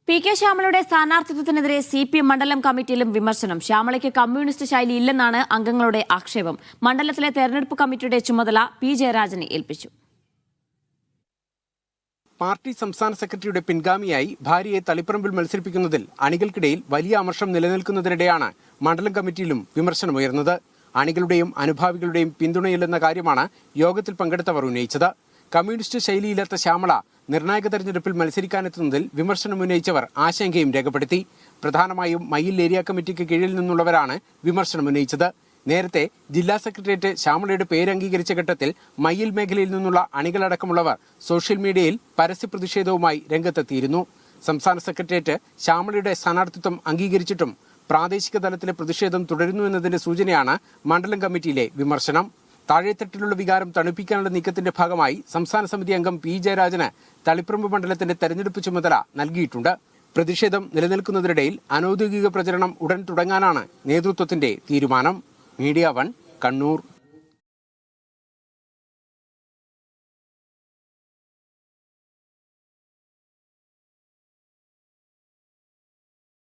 P K ശ്യാമളയുടെ സ്ഥാനാർത്ഥിത്വത്തിനെതിരെ CPM മണ്ഡലം കമ്മിറ്റിയിലും വിമർശനം. ശ്യാമളയ്ക്ക് communist ശൈലി ഇല്ലെന്നാണ് അംഗങ്ങളുടെ ആക്ഷേപം. മണ്ഡലത്തിലെ തെരഞ്ഞെടുപ്പ് കമ്മിറ്റിയുടെ ചുമതല P ജയരാജനെ ഏൽപ്പിച്ചു. പാർട്ടി സംസ്ഥാന സെക്രട്ടറിയുടെ പിൻഗാമിയായി ഭാര്യയെ തളിപ്പറമ്പിൽ മത്സരിപ്പിക്കുന്നതിൽ അണികൾക്കിടയിൽ വലിയ അമർഷം നിലനിൽക്കുന്നതിനിടെയാണ് മണ്ഡലം കമ്മിറ്റിയിലും വിമർശനമുയർന്നത്. അണികളുടെയും അനുഭാവികളുടെയും പിന്തുണയില്ലെന്ന കാര്യമാണ് യോഗത്തിൽ പങ്കെടുത്തവർ ഉന്നയിച്ചത്. കമ്മ്യൂണിസ്റ്റ് ശൈലിയില്ലാത്ത ശ്യാമള നിർണായക തെരഞ്ഞെടുപ്പിൽ മത്സരിക്കാനെത്തുന്നതിൽ വിമർശനമുന്നയിച്ചവർ ആശങ്കയും രേഖപ്പെടുത്തി. പ്രധാനമായും മയ്യിൽ ഏരിയ കമ്മിറ്റിക്ക് കീഴിൽ നിന്നുള്ളവരാണ് വിമർശനമുന്നയിച്ചത്. നേരത്തെ ജില്ലാ സെക്രട്ടേറിയറ്റ് ശ്യാമളയുടെ പേര് അംഗീകരിച്ച ഘട്ടത്തിൽ മയ്യിൽ മേഖലയിൽ നിന്നുള്ള അണികളടക്കമുള്ളവർ സോഷ്യൽ മീഡിയയിൽ പരസ്യ പ്രതിഷേധവുമായി രംഗത്തെത്തിയിരുന്നു. സംസ്ഥാന സെക്രട്ടേറിയറ്റ് ശ്യാമളയുടെ സ്ഥാനാർത്ഥിത്വം അംഗീകരിച്ചിട്ടും പ്രാദേശിക തലത്തിലെ പ്രതിഷേധം തുടരുന്നു എന്നതിന്റെ സൂചനയാണ് മണ്ഡലം കമ്മിറ്റിയിലെ വിമർശനം. താഴെത്തട്ടിലുള്ള വികാരം തണുപ്പിക്കാനുള്ള നീക്കത്തിന്റെ ഭാഗമായി സംസ്ഥാന സമിതി അംഗം P ജയരാജന് തളിപ്പറമ്പ് മണ്ഡലത്തിന്റെ തെരഞ്ഞെടുപ്പ് ചുമതല നൽകിയിട്ടുണ്ട്. പ്രതിഷേധം നിലനിൽക്കുന്നതിനിടയിൽ അനൌദ്യോഗിക പ്രചരണം ഉടൻ തുടങ്ങാനാണ് നേതൃത്വത്തിന്റെ തീരുമാനം. മീഡിയ 1 കണ്ണൂർ.